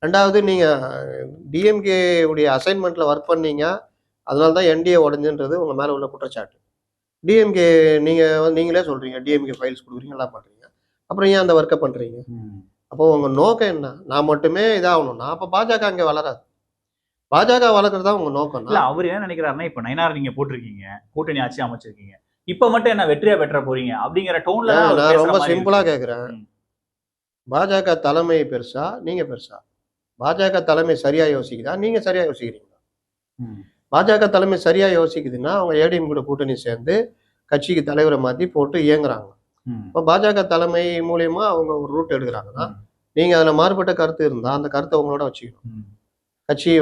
2வது நீங்க டிஎம்கே உடைய அசைன்மெண்ட்ல ஒர்க் பண்ணீங்க. அதனால தான் என்டிஏ உடைஞ்சுன்றது உங்க மேல உள்ள குற்றச்சாட்டு. டிஎம்கே நீங்களே சொல்றீங்க. டிஎம்கே ஃபைல்ஸ் குடுக்குறீங்க, எல்லாம் பண்றீங்க. அப்புறம் ஏன் அந்த ஒர்க்க பண்றீங்க? அப்போ உங்க நோக்கம் என்ன? நான் மட்டுமே இதாகணும்னா, அப்ப பாஜக இங்க வளராது. பாஜக வளர்க்கறது தான் உங்க நோக்கம்னா இல்ல அவரு என்ன நினைக்கிறாருன்னா, இப்ப நயினார் நீங்க போட்டிருக்கீங்க. கூட்டணி ஆட்சி அமைச்சிருக்கீங்க. இப்ப மட்டும் என்ன வெற்றியா பெற்ற போறீங்க? அப்படிங்கிற டோன்ல தான் அவர் நான் பேசுற ரொம்ப மாரி சிம்பிளா இருக்கு. கேட்கிறேன். பாஜக தலைமை பெருசா? நீங்க பெருசா? பாஜக தலைமை சரியா யோசிக்குதா? நீங்க சரியா யோசிக்கிறீங்களா? பாஜக தலைமை சரியா யோசிக்குதுன்னா, அவங்க ஏடிஎம் கூட கூட்டணி சேர்ந்து கட்சிக்கு தலைவரை மாத்தி போட்டு இயங்குறாங்க. இப்ப பாஜக தலைமை மூலியமா அவங்க ஒரு ரூட் எடுக்குறாங்கன்னா, நீங்க அதுல மாறுபட்ட கருத்து இருந்தா, அந்த கருத்தை உங்களோட வச்சுக்கணும். கட்சி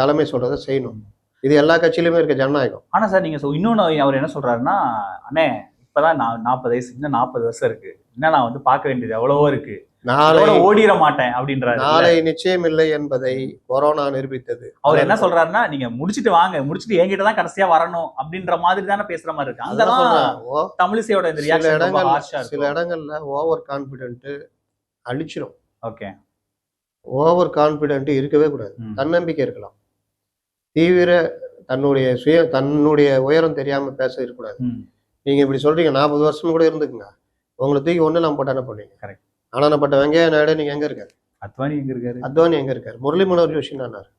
தலைமை சொல்றத செய்யணும். இது எல்லா கட்சியிலுமே இருக்க ஜனநாயகம். ஆனா சார் நீங்க இன்னொன்னு அவர் என்ன சொல்றாருன்னா, அண்ணே இப்பதான் 40 வயசு, இன்னும் 40 வருஷம் இருக்கு. இன்னும் நான் வந்து பார்க்க வேண்டியது எவ்வளவோ இருக்கு. நாளை ஓடிட மாட்டேன் அப்படின்றாரு. நாளை நிச்சயம் இல்லை என்பதை கொரோனா நிரூபித்தது. அவர் என்ன சொல்றாருன்னா, நீங்க முடிச்சிட்டு வாங்க, முடிச்சிட்டு என்கிட்ட தான் கடைசியா வரணும் அப்படின்ற மாதிரி தானே பேசுற மாதிரி இருக்கு. அங்கதான் தமிழிசையோட இந்த ரியாக்ஷன் ரொம்ப ஹார்ஷா இருக்கு. சில இடங்கள்ல ஓவர் கான்பிடென்ட் அழிச்சிடும். ஓகே. ஓவர் கான்பிடென்ட் இருக்கவே கூடாது. தன்னம்பிக்கை இருக்கலாம். தீவிர தன்னுடைய உயரம் தெரியாம பேச இருக்கக்கூடாது. நீங்க இப்படி சொல்றீங்க 40 வருஷம் கூட இருந்துக்குங்க. உங்களை தூக்கி ஒண்ணு போட்டு என்ன பண்ணீங்க? கரெக்ட். ஆனானப்பட்ட வெங்கையா நாயுடு நீங்க எங்க இருக்காரு? அத்வானி எங்க இருக்காரு? அத்வானி எங்க இருக்காரு? முரளி மனோகர் ஜோஷி என்னாரு?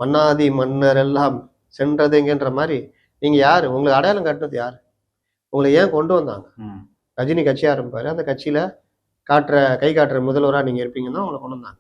மன்னாதி மன்னர் எல்லாம் சென்றது எங்கன்ற மாதிரி நீங்க யாரு? உங்களுக்கு அடையாளம் காட்டுனது யாரு? உங்களை ஏன் கொண்டு வந்தாங்க? ரஜினி கட்சி ஆரம்பிப்பாரு. அந்த கட்சியில கை காட்டுற முதல்வரா நீங்க இருப்பீங்கன்னா உங்களை கொண்டு வந்தாங்க.